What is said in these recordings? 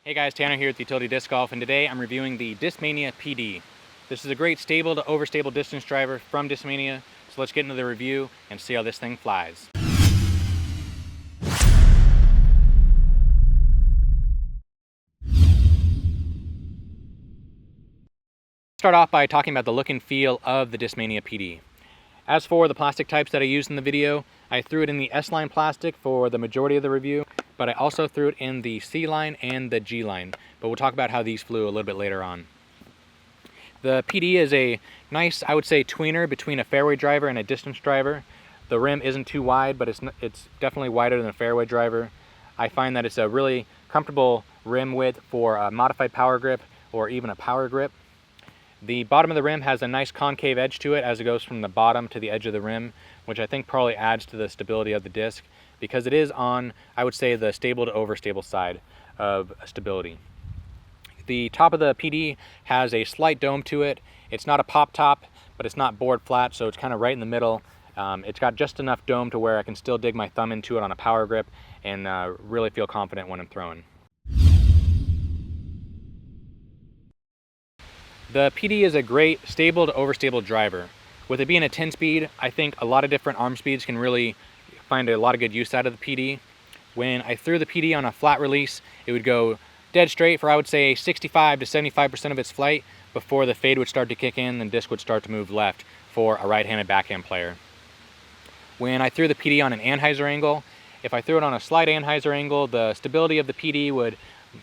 Hey guys, Tanner here at the Utility Disc Golf, and today I'm reviewing the Discmania PD. This is a great stable to overstable distance driver from Discmania, so let's get into the review and see how this thing flies. Start off by talking about the look and feel of the Discmania PD. As for the plastic types that I used in the video, I threw it in the S-line plastic for the majority of the review, but I also threw it in the C-line and the G-line, but we'll talk about how these flew a little bit later on. The PD is a nice, I would say, tweener between a fairway driver and a distance driver. The rim isn't too wide, but it's definitely wider than a fairway driver. I find that it's a really comfortable rim width for a modified power grip or even a power grip. The bottom of the rim has a nice concave edge to it as it goes from the bottom to the edge of the rim, which I think probably adds to the stability of the disc because it is on, I would say, the stable to overstable side of stability. The top of the PD has a slight dome to it. It's not a pop top, but it's not bored flat, so it's kind of right in the middle. It's got just enough dome to where I can still dig my thumb into it on a power grip and really feel confident when I'm throwing. The PD is a great stable to overstable driver. With it being a 10-speed, I think a lot of different arm speeds can really find a lot of good use out of the PD. When I threw the PD on a flat release, it would go dead straight for, I would say, 65 to 75% of its flight before the fade would start to kick in and the disc would start to move left for a right-handed backhand player. When I threw the PD on an anhyzer angle, if I threw it on a slight anhyzer angle, the stability of the PD would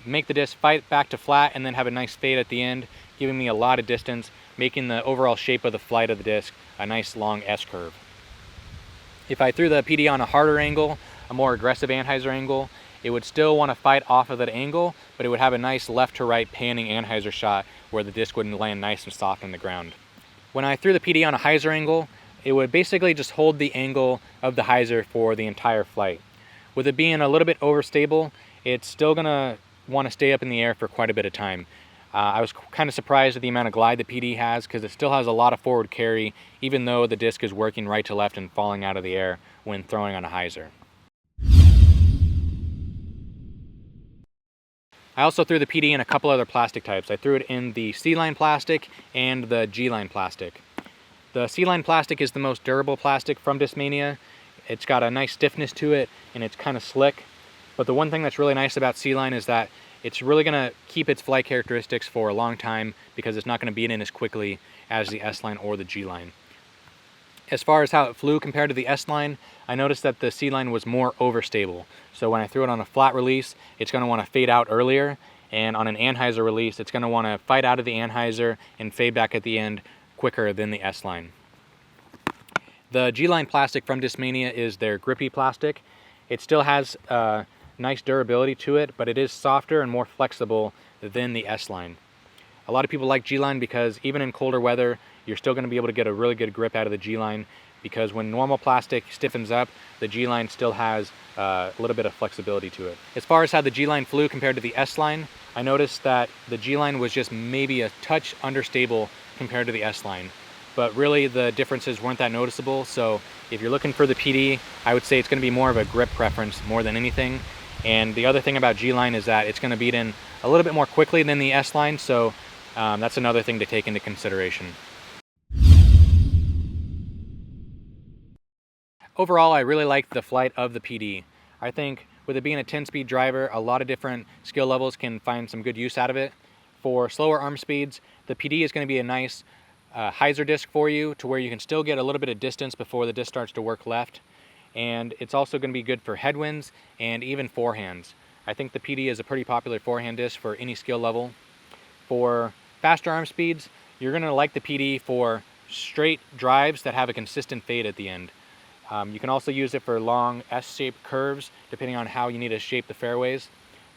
make the disc fight back to flat and then have a nice fade at the end, giving me a lot of distance, making the overall shape of the flight of the disc a nice long S-curve. If I threw the PD on a harder angle, a more aggressive anhyzer angle, it would still want to fight off of that angle, but it would have a nice left to right panning anhyzer shot where the disc wouldn't land nice and soft on the ground. When I threw the PD on a hyzer angle, it would basically just hold the angle of the hyzer for the entire flight. With it being a little bit overstable, it's still going to want to stay up in the air for quite a bit of time. I was kind of surprised at the amount of glide the PD has because it still has a lot of forward carry even though the disc is working right to left and falling out of the air when throwing on a hyzer. I also threw the PD in a couple other plastic types. I threw it in the C-line plastic and the G-line plastic. The C-line plastic is the most durable plastic from Discmania. It's got a nice stiffness to it and it's kind of slick. But the one thing that's really nice about C-line is that it's really going to keep its flight characteristics for a long time because it's not going to beat in as quickly as the S-line or the G-line. As far as how it flew compared to the S-line, I noticed that the C-line was more overstable. So when I threw it on a flat release, it's going to want to fade out earlier, and on an anhyzer release, it's going to want to fight out of the anhyzer and fade back at the end quicker than the S-line. The G-line plastic from Discmania is their grippy plastic. It still has nice durability to it, but it is softer and more flexible than the S-line. A lot of people like G-line because even in colder weather, you're still going to be able to get a really good grip out of the G-line because when normal plastic stiffens up, the G-line still has a little bit of flexibility to it. As far as how the G-line flew compared to the S-line, I noticed that the G-line was just maybe a touch understable compared to the S-line. But really the differences weren't that noticeable, so if you're looking for the PD, I would say it's going to be more of a grip preference more than anything. And the other thing about G-line is that it's going to beat in a little bit more quickly than the S-line, so that's another thing to take into consideration. Overall, I really like the flight of the PD. I think with it being a 10-speed driver, a lot of different skill levels can find some good use out of it. For slower arm speeds, the PD is going to be a nice hyzer disc for you to where you can still get a little bit of distance before the disc starts to work left. And it's also going to be good for headwinds and even forehands. I think the PD is a pretty popular forehand disc for any skill level. For faster arm speeds, you're going to like the PD for straight drives that have a consistent fade at the end. You can also use it for long S-shaped curves depending on how you need to shape the fairways,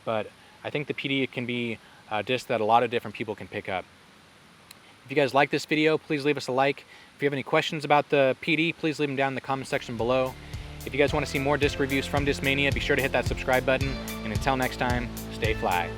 but I think the PD can be a disc that a lot of different people can pick up. If you guys like this video, please leave us a like. If you have any questions about the PD, please leave them down in the comment section below. If you guys want to see more disc reviews from Discmania, be sure to hit that subscribe button, and until next time, stay fly.